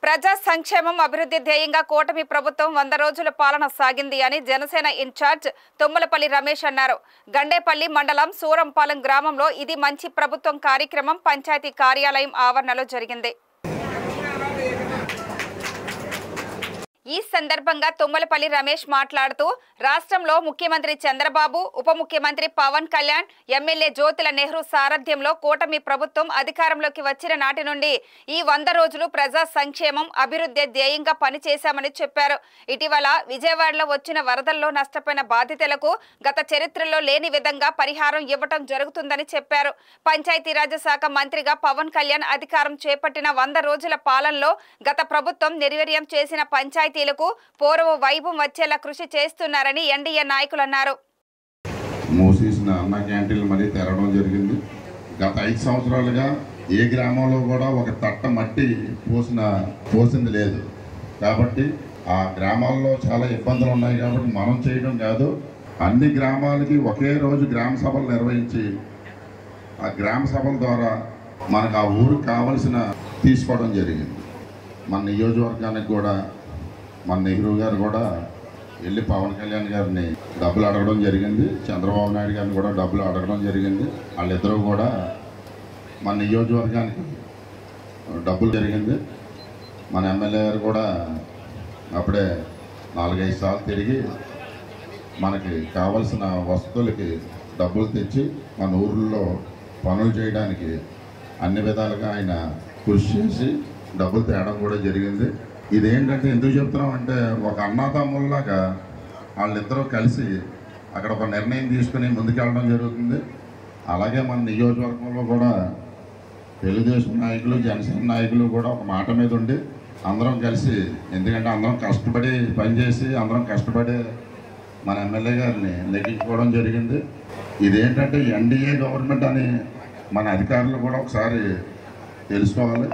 ప్రజా సంక్షేమం అభివృద్ధి ధ్యేయంగా కూటమి ప్రభుత్వం 100 రోజుల పాలన సాగింది అని జనసేన ఇన్ఛార్జ్ తుమ్మలపల్లి రమేష్ అన్నారు. గండేపల్లి మండలం సూరంపాలెం గ్రామంలో ఇది మంచి ప్రభుత్వం కార్యక్రమం పంచాయతీ కార్యాలయం ఆవరణలో జరిగింది. ఈ సందర్భంగా తుమ్మలపల్లి రమేష్ మాట్లాడుతూ రాష్ట్రంలో ముఖ్యమంత్రి చంద్రబాబు, ఉప ముఖ్యమంత్రి పవన్ కళ్యాణ్, ఎమ్మెల్యే జ్యోతుల నెహ్రూ సారథ్యంలో కూటమి ప్రభుత్వం అధికారంలోకి వచ్చిన నాటి నుండి ఈ 100 రోజులు ప్రజా సంక్షేమం అభివృద్ధి ధ్యేయంగా పనిచేశామని చెప్పారు. ఇటీవల విజయవాడలో వచ్చిన వరదల్లో నష్టపోయిన బాధితులకు గత చరిత్రలో లేని విధంగా పరిహారం ఇవ్వటం జరుగుతుందని చెప్పారు. పంచాయతీరాజ్ శాఖ మంత్రిగా పవన్ కళ్యాణ్ అధికారం చేపట్టిన 100 రోజుల పాలనలో గత ప్రభుత్వం నిర్వీర్యం చేసిన పంచాయతీ పూర్వ వైభవం వచ్చేలా కృషి చేస్తున్నారని ఎన్డీఏ నాయకులు అన్నారు. మూసేసిన అన్న క్యాంటీన్లు మరీ తెరవడం జరిగింది. గత 5 సంవత్సరాలుగా ఏ గ్రామంలో కూడా ఒక తట్ట మట్టి పోసింది లేదు. కాబట్టి ఆ గ్రామాల్లో చాలా ఇబ్బందులు ఉన్నాయి. కాబట్టి మనం చేయడం కాదు, అన్ని గ్రామాలకి ఒకే రోజు గ్రామ సభలు నిర్వహించి ఆ గ్రామ సభల ద్వారా మనకు ఆ ఊరికి కావలసిన తీసుకోవడం జరిగింది. మన నియోజకవర్గానికి కూడా మన నెహ్రూ గారు కూడా వెళ్ళి పవన్ కళ్యాణ్ గారిని డబ్బులు అడగడం జరిగింది. చంద్రబాబు నాయుడు గారిని కూడా డబ్బులు అడగడం జరిగింది. వాళ్ళిద్దరూ కూడా మన నియోజకవర్గానికి డబ్బులు జరిగింది. మన ఎమ్మెల్యే గారు కూడా అప్పుడే 4-5 సార్లు తిరిగి మనకి కావలసిన వస్తువులకి డబ్బులు తెచ్చి మన ఊర్లో పనులు చేయడానికి అన్ని విధాలుగా ఆయన కృషి చేసి డబ్బులు తేవడం కూడా జరిగింది. ఇదేంటంటే ఎందుకు చెప్తున్నాం అంటే, ఒక అన్నదమ్ముల్లాగా వాళ్ళిద్దరూ కలిసి అక్కడ ఒక నిర్ణయం తీసుకుని ముందుకెళ్ళడం జరుగుతుంది. అలాగే మన నియోజకవర్గంలో కూడా తెలుగుదేశం నాయకులు, జనసేన నాయకులు కూడా ఒక మాట మీద ఉండి అందరం కలిసి, ఎందుకంటే అందరం కష్టపడి పనిచేసి అందరం కష్టపడి మన ఎమ్మెల్యే గారిని నెగ్గించుకోవడం జరిగింది. ఇదేంటంటే ఎన్డీఏ గవర్నమెంట్ అని మన అధికారులు కూడా ఒకసారి తెలుసుకోవాలి.